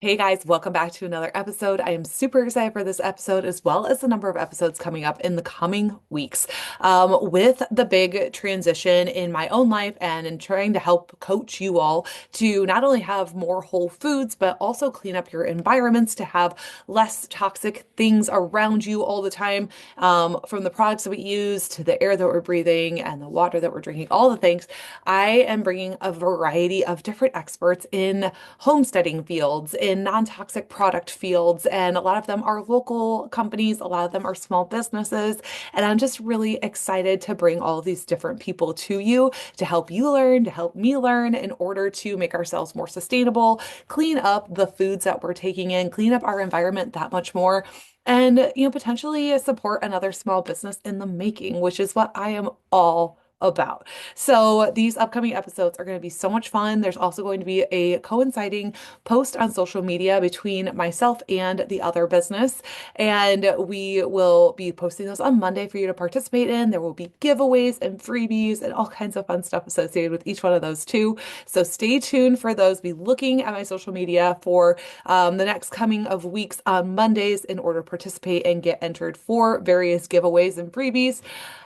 Hey guys, welcome back to another episode. I am super excited for this episode, as well as the number of episodes coming up in the coming weeks. With the big transition in my own life and in trying to help coach you all to not only have more whole foods, but also clean up your environments to have less toxic things around you all the time, from the products that we use to the air that we're breathing and the water that we're drinking, all the things. I am bringing a variety of different experts in homesteading fields, in non-toxic product fields, and a lot of them are local companies, a lot of them are small businesses, and I'm just really excited to bring all of these different people to you to help you learn, to help me learn in order to make ourselves more sustainable, clean up the foods that we're taking in, clean up our environment that much more. And, potentially support another small business in the making, which is what I am all about. So these upcoming episodes are going to be so much fun. There's also going to be a coinciding post on social media between myself and the other business. And we will be posting those on Monday for you to participate in. There will be giveaways and freebies and all kinds of fun stuff associated with each one of those too. So stay tuned for those. Be looking at my social media for the next coming of weeks on Mondays in order to participate and get entered for various giveaways and freebies.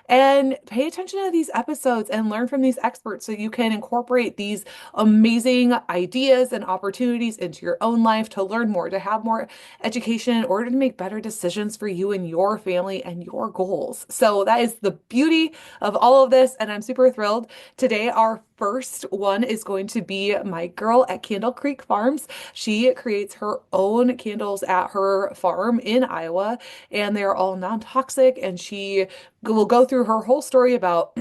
And pay attention to these episodes and learn from these experts so you can incorporate these amazing ideas and opportunities into your own life to learn more, to have more education in order to make better decisions for you and your family and your goals. So that is the beauty of all of this, and I'm super thrilled. Today, our first one is going to be my girl at Candle Creek Farms. She creates her own candles at her farm in Iowa, and they're all non-toxic, and she will go through her whole story about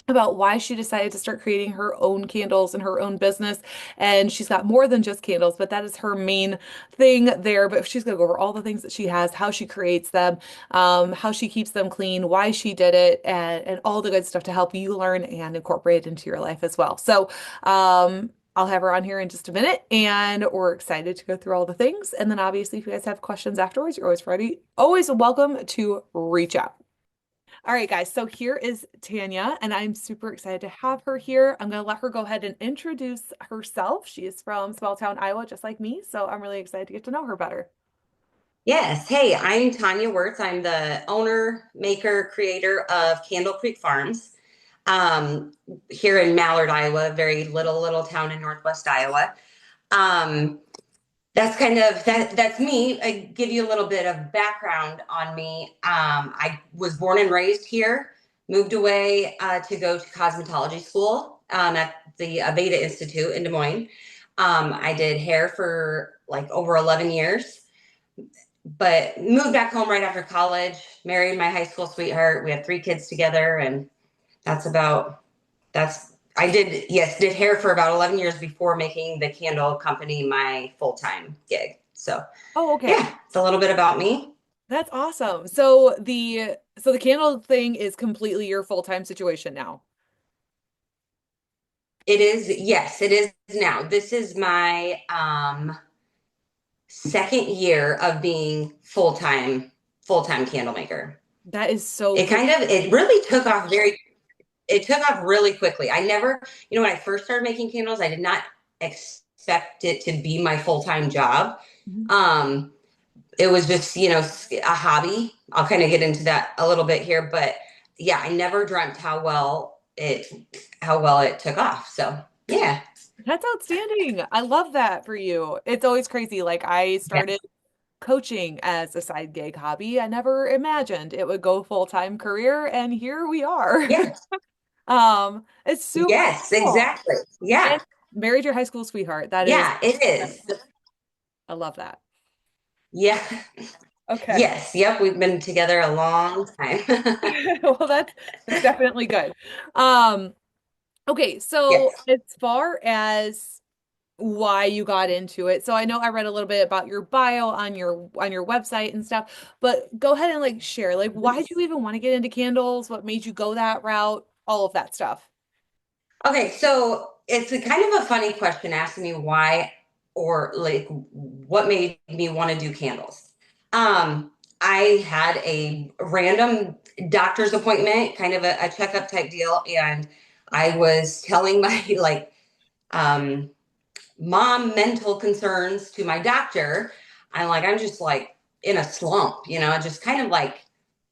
about why she decided to start creating her own candles and her own business. And she's got more than just candles, but that is her main thing there. But she's going to go over all the things that she has, how she creates them, how she keeps them clean, why she did it, and all the good stuff to help you learn and incorporate it into your life as well. So, I'll have her on here in just a minute, and we're excited to go through all the things. And then obviously, if you guys have questions afterwards, you're always ready, always welcome to reach out. All right, guys. So here is Tanya, and I'm super excited to have her here. I'm going to let her go ahead and introduce herself. She is from small town Iowa, just like me. So I'm really excited to get to know her better. Yes. Hey, I'm Tanya Wirtz. I'm the owner, maker, creator of Candle Creek Farms here in Mallard, Iowa, very little town in northwest Iowa. Um, that's kind of that's me. I give you a little bit of background on me. I was born and raised here, moved away to go to cosmetology school at the Aveda Institute in Des Moines. I did hair for like over 11 years but moved back home right after college, married my high school sweetheart. We had 3 kids together, and that's about that's I did hair for about 11 years before making the candle company my full-time gig. So Oh, okay. yeah, it's a little bit about me. That's awesome. So the candle thing is completely your full-time situation now. It is, yes, it is now. This is my second year of being full-time candle maker. That is so It cool. kind of it really took off really quickly. I never, when I first started making candles, I did not expect it to be my full-time job. Mhm. Um, it was just, a hobby. I'll kind of get into that a little bit here, but yeah, I never dreamt how well it took off. So yeah. That's outstanding. I love that for you. It's always crazy. Like I Yeah. started coaching as a side gig hobby. I never imagined it would go full-time career, and here we are. Yeah. It's super Yes, cool. exactly. Yeah. And married your high school sweetheart. That is, Yeah, it is. I love that. Yeah. Okay. Yes. Yep. We've been together a long time. Well, that's definitely good. Um, okay, so Yes. as far as why you got into it, so I know I read a little bit about your bio on your website and stuff, but go ahead and like share, like why did you even want to get into candles? What made you go that route? All of that stuff. Okay, so it's a kind of a funny question asking me why or like what made me want to do candles. I had a random doctor's appointment, kind of a checkup type deal, and I was telling my um mom mental concerns to my doctor, I'm just like in a slump, just kind of like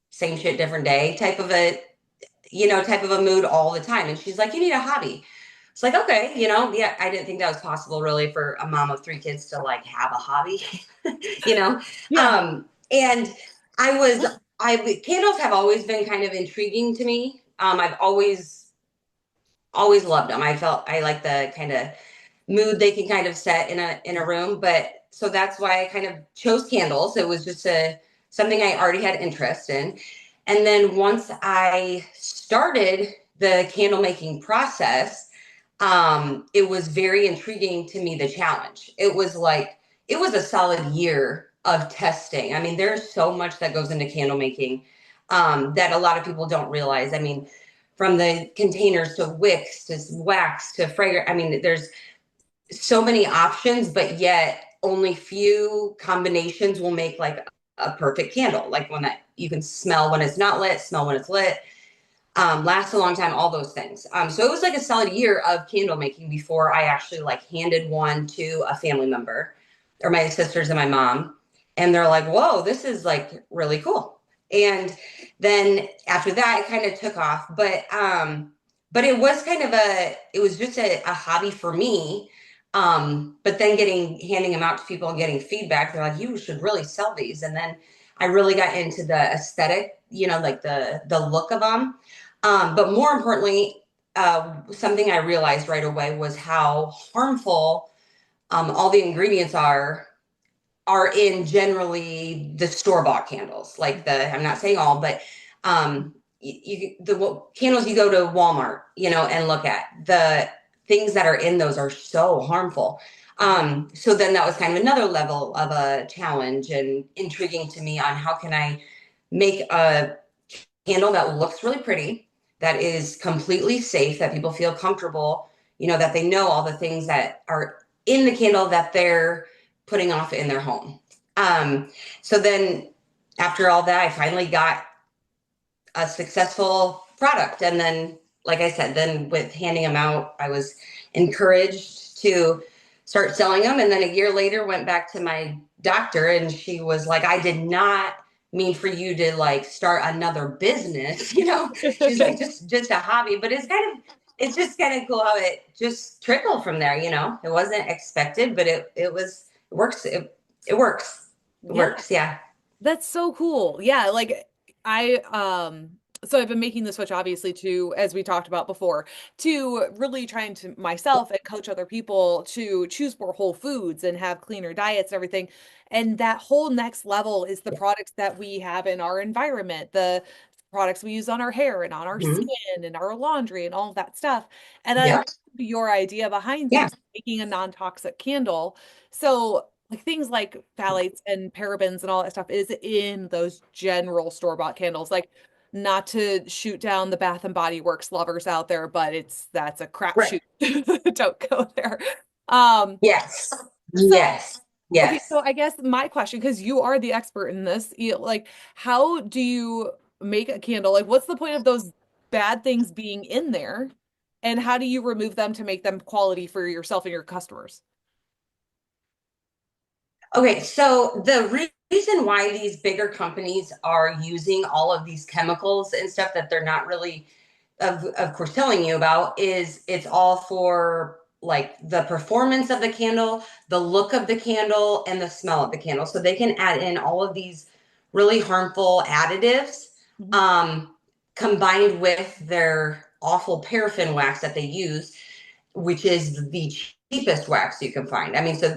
same shit, different day type of a mood all the time. And she's like, you need a hobby. It's like, okay, yeah, I didn't think that was possible really for a mom of three kids to like have a hobby, you know? Yeah. And candles have always been kind of intriguing to me. I've always loved them. I felt I like the kind of mood they can kind of set in a room. But so that's why I kind of chose candles. It was just something I already had interest in. And then once I started the candle making process, it was very intriguing to me, the challenge. It was a solid year of testing. I mean, there's so much that goes into candle making that a lot of people don't realize. I mean, from the containers to wicks to wax to fragrance. I mean, there's so many options, but yet only few combinations will make like a perfect candle. Like one that you can smell when it's not lit, smell when it's lit, lasts a long time, all those things. So it was like a solid year of candle making before I actually like handed one to a family member or my sisters and my mom. And they're like, whoa, this is like really cool. And then after that, it kind of took off. But it was it was just a hobby for me. But then handing them out to people and getting feedback, they're like, you should really sell these. And then I really got into the aesthetic, like the look of them. But more importantly, something I realized right away was how harmful all the ingredients are in generally the store-bought candles. Like I'm not saying all, but the candles you go to Walmart, and look at the things that are in those are so harmful. So then that was kind of another level of a challenge and intriguing to me on how can I make a candle that looks really pretty, that is completely safe, that people feel comfortable, that they know all the things that are in the candle that they're putting off in their home. So then after all that, I finally got a successful product. And then, like I said, then with handing them out, I was encouraged to start selling them. And then a year later, went back to my doctor, and she was like, I did not mean for you to like start another business. She's like, just a hobby. But it's just kind of cool how it just trickled from there. It wasn't expected, but it works. It works. It Yeah. works. Yeah. That's so cool. Yeah, like so I've been making the switch obviously to, as we talked about before, to really trying to myself and coach other people to choose more whole foods and have cleaner diets and everything. And that whole next level is the products that we have in our environment, the products we use on our hair and on our Mhm. skin and our laundry and all of that stuff. And I love Yep. your idea behind Yeah. this, making a non-toxic candle. So like things like phthalates and parabens and all that stuff is in those general store-bought candles. Like not to shoot down the Bath and Body Works lovers out there, but that's a Right. crapshoot. Don't go there. Um, Yes. so Yes. okay, Yes. so I guess my question, because you are the expert in this, like how do you make a candle? Like what's the point of those bad things being in there? And how do you remove them to make them quality for yourself and your customers? Okay. So the reason why these bigger companies are using all of these chemicals and stuff that they're not really, of course, telling you about is it's all for like the performance of the candle, the look of the candle, and the smell of the candle. So they can add in all of these really harmful additives, Mhm. um, combined with their awful paraffin wax that they use, which is the cheapest wax you can find. I mean, so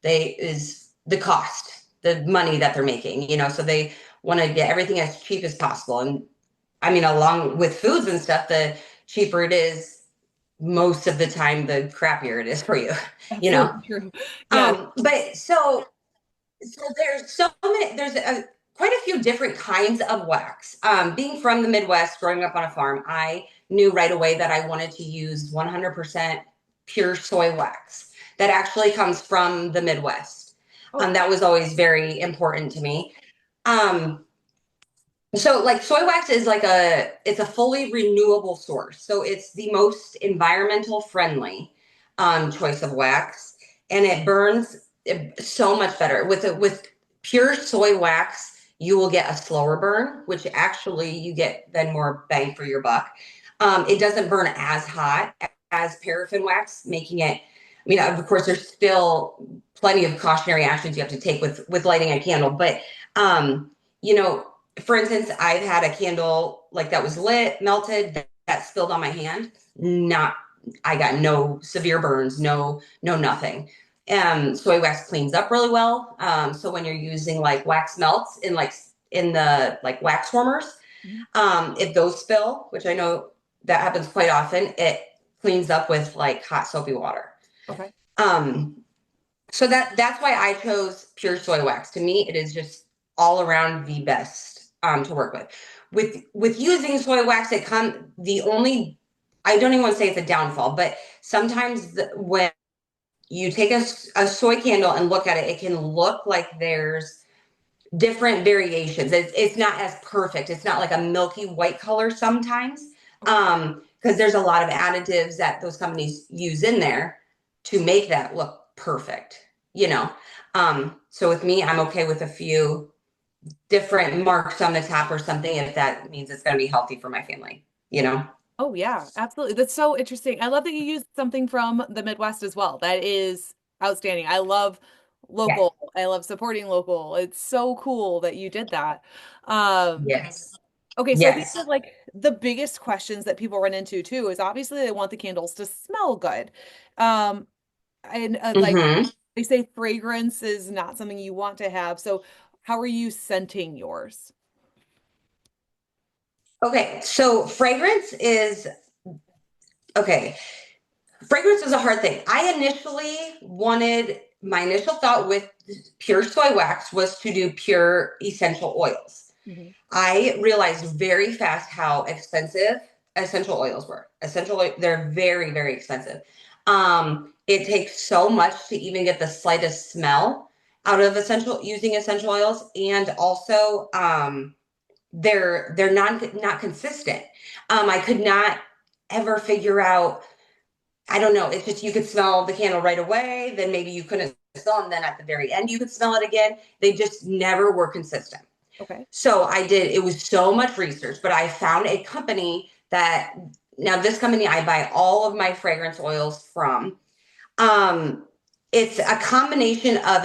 they is the cost, the money that they're making, so they want to get everything as cheap as possible. And I mean, along with foods and stuff, the cheaper it is, most of the time, the crappier it is for you, you know. Absolutely true. Yeah. But so there's so many, quite a few different kinds of wax. Being from the Midwest, growing up on a farm, I knew right away that I wanted to use 100% pure soy wax that actually comes from the Midwest. Oh, That was always very important to me. Um, so like soy wax is it's a fully renewable source. So it's the most environmental friendly. choice of wax, and it burns so much better. With pure soy wax, you will get a slower burn, which actually you get then more bang for your buck. It doesn't burn as hot as paraffin wax, making it. I mean, of course, there's still plenty of cautionary actions you have to take with lighting a candle, but you know, for instance, I've had a candle like that was lit, melted, that spilled on my hand. Not, I got no severe burns, no nothing. Soy wax cleans up really well. So when you're using like wax melts in the like wax warmers, Mhm. if those spill, which I know that happens quite often, it cleans up with like hot soapy water. Okay. Um, so that's why I chose pure soy wax. To me, it is just all around the best to work with. With using soy wax, it come the only I don't even want to say it's a downfall, but sometimes when you take a soy candle and look at it, it can look like there's different variations. It's not as perfect. It's not like a milky white color sometimes, Okay. because there's a lot of additives that those companies use in there to make that look perfect, you know. So with me, I'm okay with a few different marks on the top or something if that means it's going to be healthy for my family, you know. Oh yeah, absolutely. That's so interesting. I love that you used something from the Midwest as well. That is outstanding. I love Yes. local. I love supporting local. It's so cool that you did that. Um, Yes. okay, so I think Yes. that like the biggest questions that people run into too is obviously they want the candles to smell good. Um, and like Hmm. they say fragrance is not something you want to have. So how are you scenting yours? Okay. So fragrance is okay. Fragrance is a hard thing. I initially wanted my initial thought with pure soy wax was to do pure essential oils. Mhm. I realized very fast how expensive essential oils were. They're very, very expensive. It takes so much to even get the slightest smell out of using essential oils, and also they're not consistent. I could not ever figure out. I don't know. It's just you could smell the candle right away, then maybe you couldn't smell, and then at the very end you could smell it again. They just never were consistent. Okay. So it was so much research, but I found a company that now this company I buy all of my fragrance oils from. Um, it's a combination of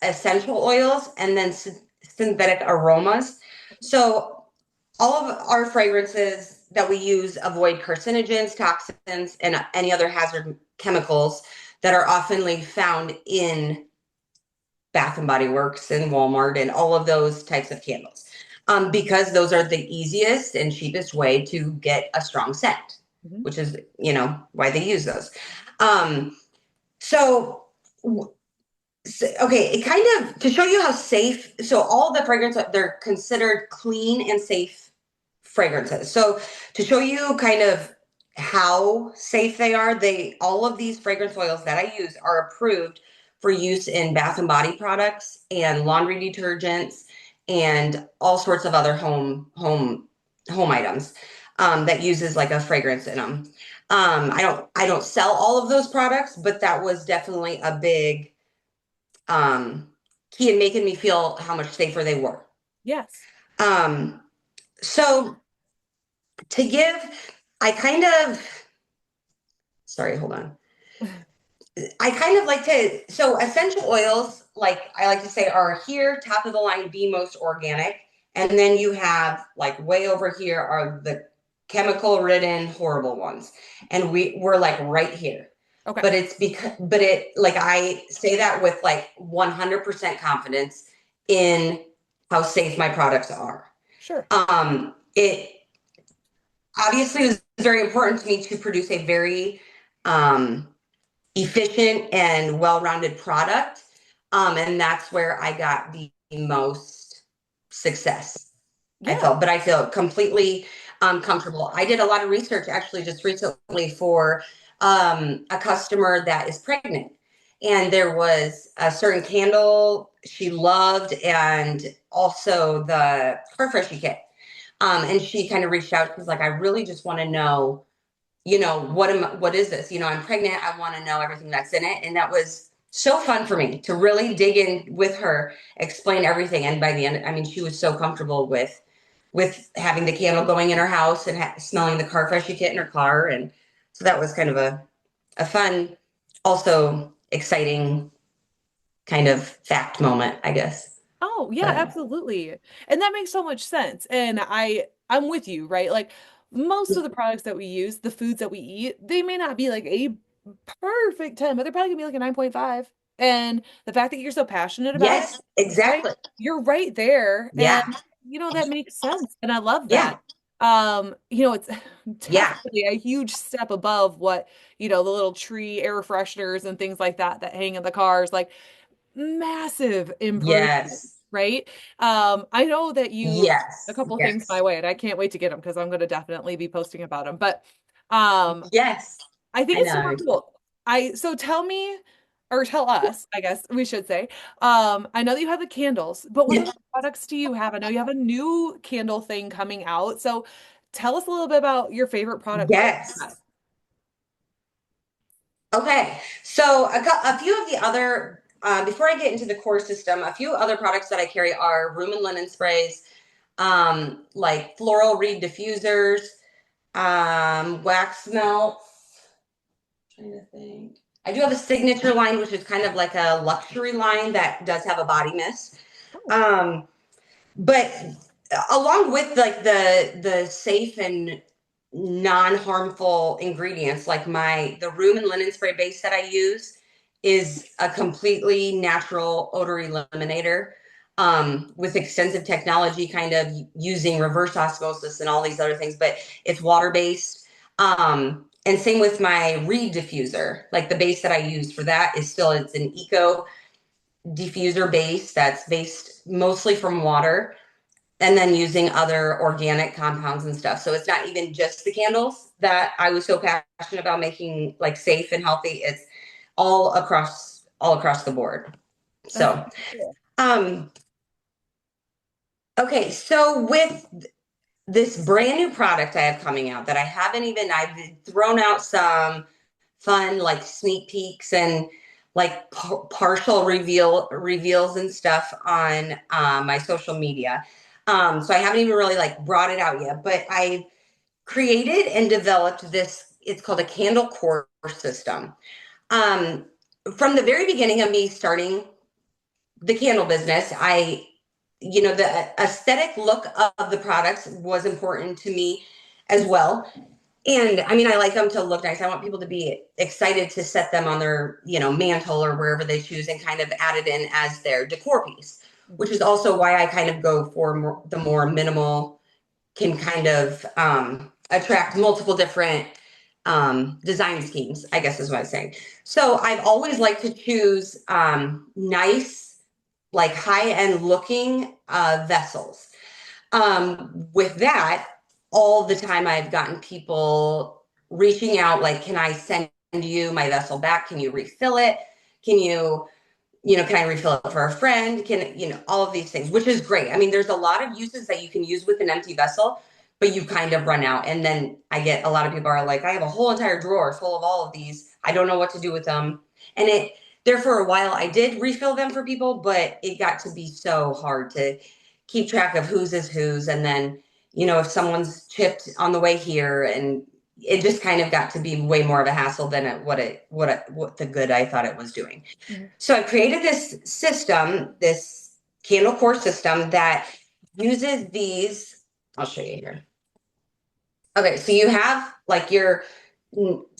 essential oils and then synthetic aromas. So all of our fragrances that we use avoid carcinogens, toxins, and any other hazard chemicals that are oftenly found in Bath and Body Works and Walmart and all of those types of candles, because those are the easiest and cheapest way to get a strong scent, Mhm. which is why they use those. Um, so, okay, it kind of to show you how safe. So all the fragrances they're considered clean and safe fragrances. So to show you kind of how safe they are, they all of these fragrance oils that I use are approved for use in bath and body products and laundry detergents and all sorts of other home items that uses like a fragrance in them. I don't sell all of those products, but that was definitely a big um, key in making me feel how much safer they were. Yes. Um, so to give, I kind of, sorry, hold on. I kind of like to, so essential oils, like I like to say, are here, top of the line, the most organic. And then you have like way over here are the chemical ridden, horrible ones. And we're like right here. Okay. But like I say that with like 100% confidence in how safe my products are. Sure. It obviously is very important to me to produce a very um, efficient and well-rounded product. And that's where I got the most success, I Yeah. felt, but I feel completely comfortable. I did a lot of research actually just recently for a customer that is pregnant. And there was a certain candle she loved, and also the car freshy kit. And she kind of reached out. She's like, I really just want to know what is this? I'm pregnant. I want to know everything that's in it. And that was so fun for me to really dig in with her, explain everything. And by the end, I mean, she was so comfortable with having the candle going in her house and smelling the car freshy kit in her car. And so that was kind of a fun, also exciting kind of fact moment, I guess. Oh, yeah, But absolutely. And that makes so much sense. And I'm with you, right? Like most of the products that we use, the foods that we eat, they may not be like a perfect 10, but they're probably gonna be like a 9.5. And the fact that you're so passionate about it, yes, right? exactly. You're right there. And Yeah. that makes sense. And I love Yeah. that. It's Yeah. definitely a huge step above what, the little tree air fresheners and things like that hang in the cars. Like massive improvement, Yes. right? I know that you a Yes. couple things my Yes. way, and I can't wait to get them because I'm going to definitely be posting about them. But um, Yes. I think I it's super know. cool. So tell me, or tell us, I guess we should say. I know that you have the candles, but what other products do you have? I know you have a new candle thing coming out. So tell us a little bit about your favorite products that you Yes. have. Okay. So a few of the other, before I get into the core system, a few other products that I carry are room and linen sprays, like floral reed diffusers, wax melts. Trying to think. I do have a signature line, which is kind of like a luxury line that does have a body mist. Oh, Um, but along with like the safe and non-harmful ingredients, like the room and linen spray base that I use is a completely natural odor eliminator, with extensive technology, kind of using reverse osmosis and all these other things, but it's water based. And same with my reed diffuser, like the base that I use for that it's an eco diffuser base that's based mostly from water, and then using other organic compounds and stuff. So it's not even just the candles that I was so passionate about making like safe and healthy. It's all across the board. that's So, cool. um, okay, so with this brand new product I have coming out that I've thrown out some fun like sneak peeks and like partial reveals and stuff on my social media. So I haven't even really like brought it out yet, but I created and developed this. It's called a candle core system. Um, from the very beginning of me starting the candle business, the aesthetic look of the products was important to me as well. And I mean, I like them to look nice. I want people to be excited to set them on their, mantle or wherever they choose and kind of add it in as their decor piece, which Mhm. is also why I kind of go for the more minimal, can kind of attract multiple different design schemes, I guess is what I'm saying. So I've always liked to choose nice, like high end looking vessels. With that, all the time I've gotten people reaching out, like, can I send you my vessel back? Can you refill it? Can can I refill it for a friend? All of these things, which is great. I mean, there's a lot of uses that you can use with an empty vessel, but you kind of run out. And then I get a lot of people are like, I have a whole entire drawer full of all of these. I don't know what to do with them. And there for a while, I did refill them for people, but it got to be so hard to keep track of whose is whose. And then, if someone's chipped on the way here, and it just kind of got to be way more of a hassle than what the good I thought it was doing. Mhm. So I created this system, this candle core system that uses these. I'll show you here. Okay, so you have like your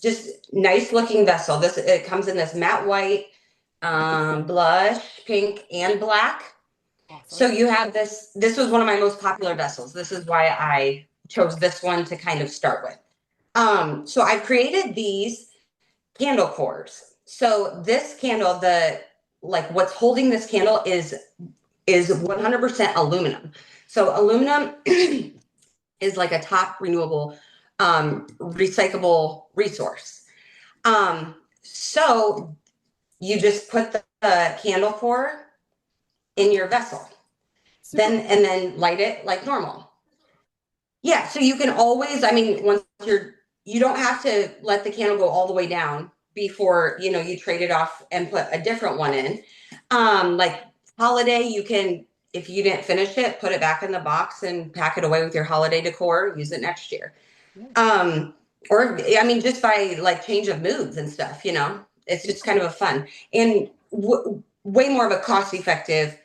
just nice looking vessel. It comes in this matte white, blush, pink, and black. So Awesome. you have this. This was one of my most popular vessels. This is why I chose this one to kind of start with. So I've created these candle cores. So this candle, the like what's holding this candle is 100% aluminum. So aluminum is like a top renewable, recyclable resource. So you just put the candle core in your vessel, Super then light it like normal. Yeah, so you can always, I mean, once you're you don't have to let the candle go all the way down before, you trade it off and put a different one in. Like holiday, you can, if you didn't finish it, put it back in the box and pack it away with your holiday decor, use it next year. Yeah. Um, or I mean, just by like change of moods and stuff, it's just kind of a fun and way more of a cost effective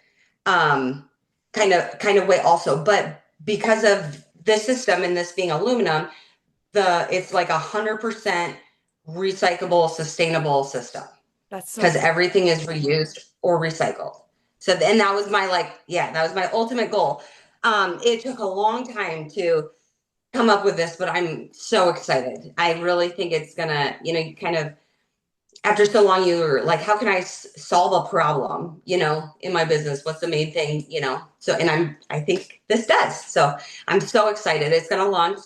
um, kind of way also. But because of this system and this being aluminum, it's like 100% recyclable, sustainable system That's so because cool. everything is reused or recycled. So, and that was my like, yeah, that was my ultimate goal. It took a long time to come up with this, but I'm so excited. I really think it's gonna, you kind of after so long, you're like, how can I solve a problem, in my business? What's the main thing, So, and I think this does. So I'm so excited. It's gonna launch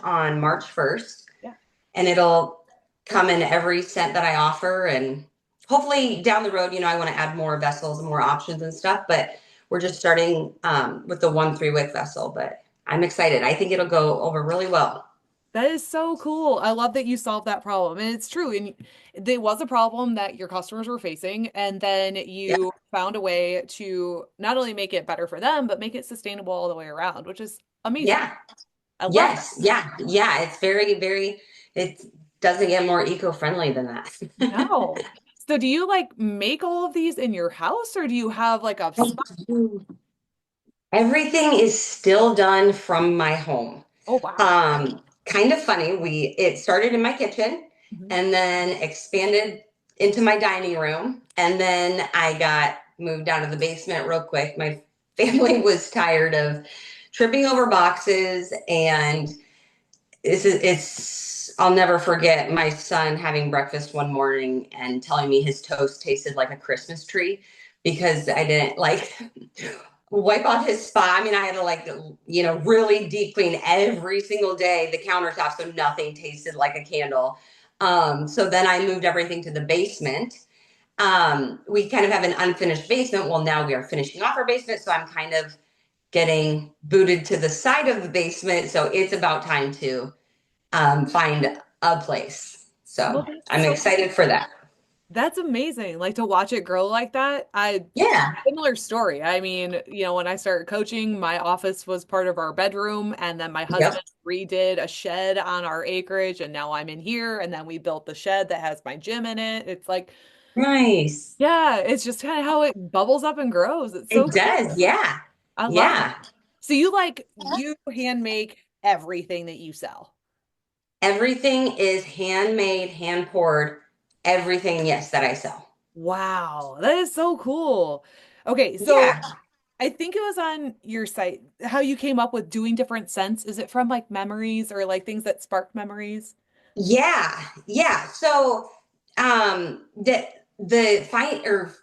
on March 1st, Yeah. and it'll come in every scent that I offer, and hopefully down the road, I want to add more vessels and more options and stuff. But we're just starting with the 1 3-wick vessel. But I'm excited. I think it'll go over really well. That is so cool. I love that you solved that problem. And it's true. And there was a problem that your customers were facing. And then Yeah. you found a way to not only make it better for them, but make it sustainable all the way around, which is amazing. Yeah. I love that. Yes. Yeah. Yeah. It's very, very, it doesn't get more eco-friendly than that. No. So do you like make all of these in your house or do you have like a I spot? do. Everything is still done from my home. Oh, wow. Kind of funny. It started in my kitchen Mhm. and then expanded into my dining room. And then I got moved down to the basement real quick. My family was tired of tripping over boxes and I'll never forget my son having breakfast one morning and telling me his toast tasted like a Christmas tree because I didn't like wipe off his spot. I mean, I had to like, really deep clean every single day the countertop so nothing tasted like a candle. So then I moved everything to the basement. We kind of have an unfinished basement. Well, now we are finishing off our basement. So I'm kind of getting booted to the side of the basement. So it's about time to find a place. Well, So that's I'm so excited for that. That's amazing. Like to watch it grow like that. Yeah. Similar story. I mean, when I started coaching, my office was part of our bedroom, and then my Yep. husband redid a shed on our acreage, and now I'm in here, and then we built the shed that has my gym in it. It's like, Nice. yeah, it's just kind of how it bubbles up and grows. It's so It cool. does. Yeah. I love it. Yeah. So you hand make everything that you sell. Everything is handmade, hand poured. Everything, yes, that I sell. Wow, that is so cool. Okay, so Yeah. I think it was on your site how you came up with doing different scents. Is it from like memories or like things that spark memories? Yeah. Yeah. So the fight or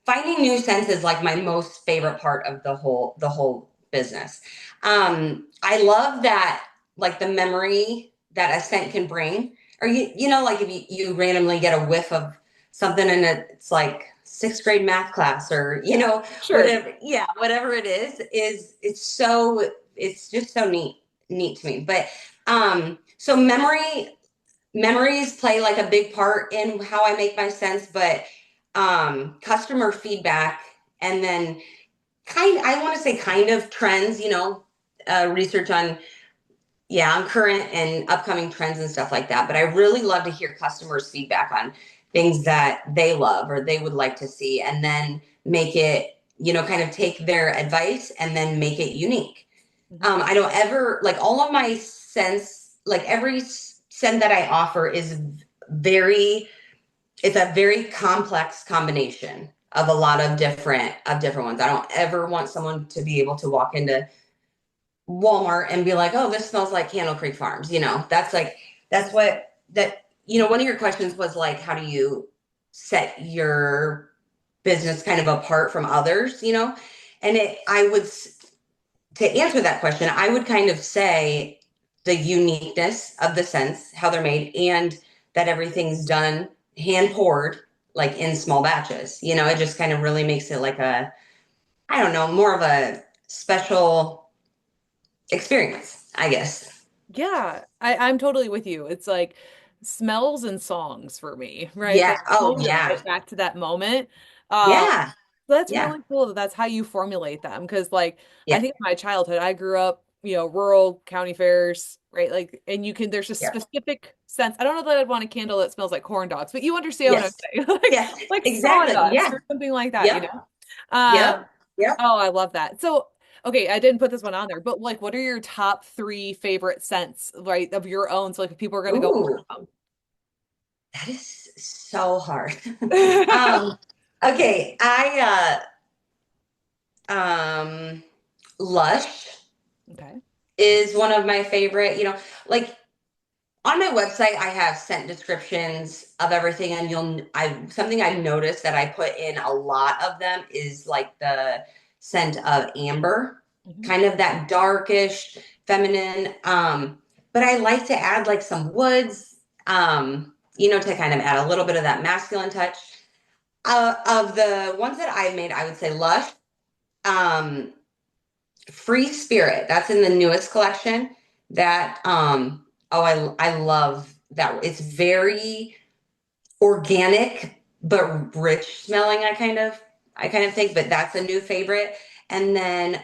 finding new scents is like my most favorite part of the whole business. I love that like the memory that a scent can bring. Or like if you randomly get a whiff of something and it's like sixth grade math class or Sure. whatever, yeah, whatever it is it's just so neat to me. But so memories play like a big part in how I make my scents, but customer feedback and then I want to say kind of trends, research on, yeah, on current and upcoming trends and stuff like that. But I really love to hear customers' feedback on things that they love or they would like to see, and then make it, kind of take their advice and then make it unique. Mhm. I don't ever like all of my scents, like every scent that I offer is very, it's a very complex combination of a lot of different ones. I don't ever want someone to be able to walk into Walmart and be like, "Oh, this smells like Candle Creek Farms." That's like that's what that one of your questions was like, how do you set your business kind of apart from others, And I would to answer that question, I would kind of say the uniqueness of the scents, how they're made, and that everything's done hand poured, like in small batches. It just kind of really makes it like I don't know, more of a special experience, I guess. Yeah, I'm totally with you. It's like smells and songs for me, right? Yeah. They Oh, pull you yeah. right back to that moment. Um, Yeah. so that's Yeah. really cool that that's how you formulate them. Because like I Yeah. think in my childhood, I grew up, rural county fairs, right? Like, and there's a Yeah. specific sense. I don't know that I'd want a candle that smells like corn dogs, but you understand what I'm Yes. saying, like Yes. like Exactly. sawdust Yeah. or something like that, you Yep. know? Yep. Um, Yep. oh, I love that. So, okay, I didn't put this one on there, but like, what are your top three favorite scents, right, of your own? So, like, if people are gonna go Ooh, order that is so hard. them. um, okay. Lush Okay. is one of my favorite, like on my website, I have scent descriptions of everything, and something I've noticed that I put in a lot of them is like the scent of amber, Mhm. kind of that darkish, feminine. But I like to add like some woods, to kind of add a little bit of that masculine touch. Of the ones that I made, I would say Lush, um, Free Spirit. That's in the newest collection. That oh, I love that. It's very organic but rich smelling. I kind of think, but that's a new favorite. And then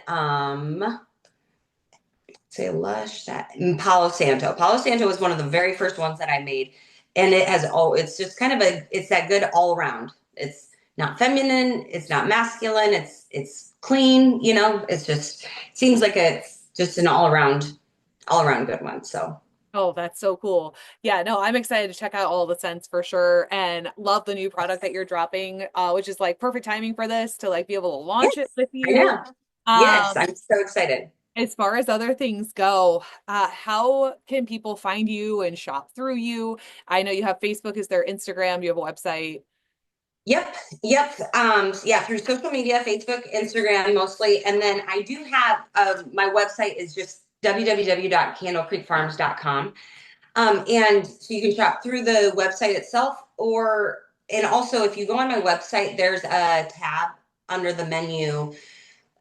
say Lush, that and Palo Santo. Palo Santo was one of the very first ones that I made, and it's just kind of it's that good all around. It's not feminine, it's not masculine, it's clean. It's just seems like it's just an all around good one. So Oh, that's so cool. Yeah, no, I'm excited to check out all the scents for sure and love the new product that you're dropping, which is like perfect timing for this to like be able to yes, launch it with I you. know. Yes, Um, I'm so excited. As far as other things go, how can people find you and shop through you? I know you have Facebook is their Instagram, you have a website. Yep, yep. Yeah, through social media, Facebook, Instagram mostly. And then I do have my website is just www.candlecreekfarms.com. And so you can shop through the website itself, and also if you go on my website, there's a tab under the menu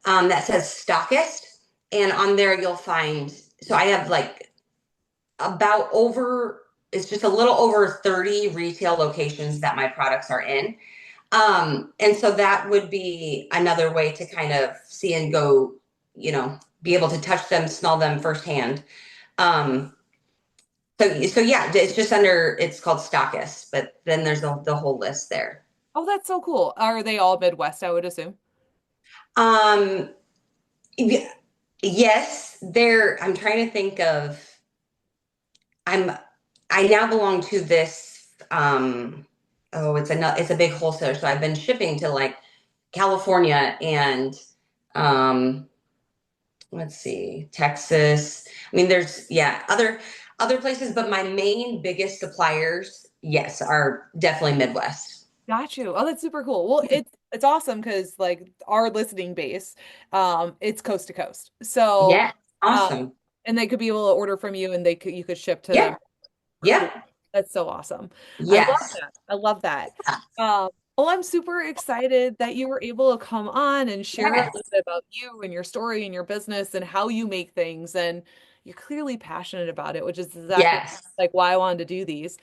that says stockist. And on there you'll find, so I have like about over, it's just a little over 30 retail locations that my products are in. And so that would be another way to kind of see and go, be able to touch them, smell them firsthand. Um, so yeah, it's called Stockist, but then there's the whole list there. Oh, that's so cool. Are they all Midwest, I would assume? Um, y- yes, I'm trying to think of, I'm, I now belong to this, oh, it's a big wholesaler. So I've been shipping to like California and, um, let's see, Texas. I mean, there's yeah, other places, but my main biggest suppliers, yes, are definitely Midwest. Got you. Oh, that's super cool. Well, it's awesome because like our listening base, it's coast to coast. So, Yeah, um, awesome. and they could be able to order from you and you could ship to Yeah, them. yeah, Cool. That's so awesome. I love yes, that. I love that. Well, I'm super excited that you were able to come on and share a little yes, bit about you and your story and your business and how you make things. And you're clearly passionate about it, which is exactly yes, like why I wanted to do these.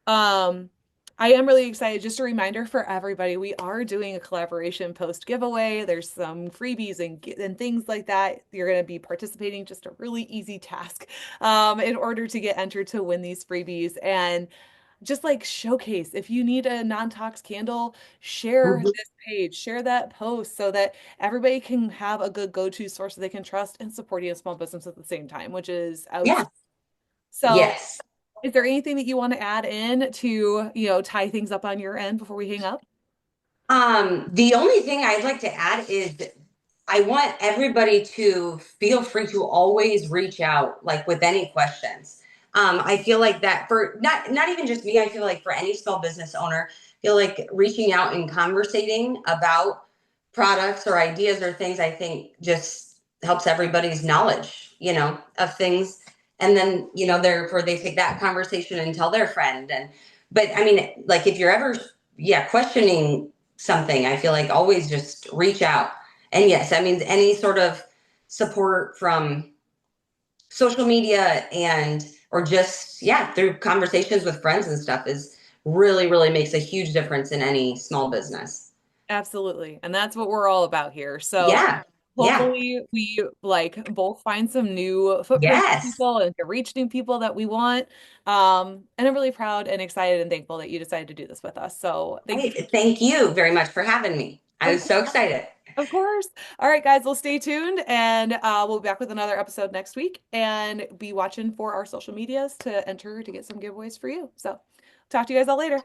Um, I am really excited. Just a reminder for everybody, we are doing a collaboration post giveaway. There's some freebies and things like that. You're going to be participating, just a really easy task in order to get entered to win these freebies. And just like showcase if you need a non-tox candle, share mhm, this page, share that post so that everybody can have a good go-to source that they can trust and supporting a small business at the same time, which is yeah, outstanding. So yes. is there anything that you want to add in to, tie things up on your end before we hang up? The only thing I'd like to add is I want everybody to feel free to always reach out, like with any questions. I feel like that for not even just me. I feel like for any small business owner, I feel like reaching out and conversating about products or ideas or things. I think just helps everybody's knowledge, of things, and then therefore they take that conversation and tell their friend. But I mean, like if you're ever questioning something, I feel like always just reach out. And yes, I mean, any sort of support from social media and or just yeah, through conversations with friends and stuff is really, really makes a huge difference in any small business. Absolutely. And that's what we're all about here. So Yeah. Yeah. hopefully we like both find some new footprints for Yes. people and can reach new people that we want. And I'm really proud and excited and thankful that you decided to do this with us. So thank you. Hey, thank you very much for having me. I Of was so course. excited. Of course. All right, guys, we'll stay tuned and we'll be back with another episode next week and be watching for our social medias to enter to get some giveaways for you. So talk to you guys all later.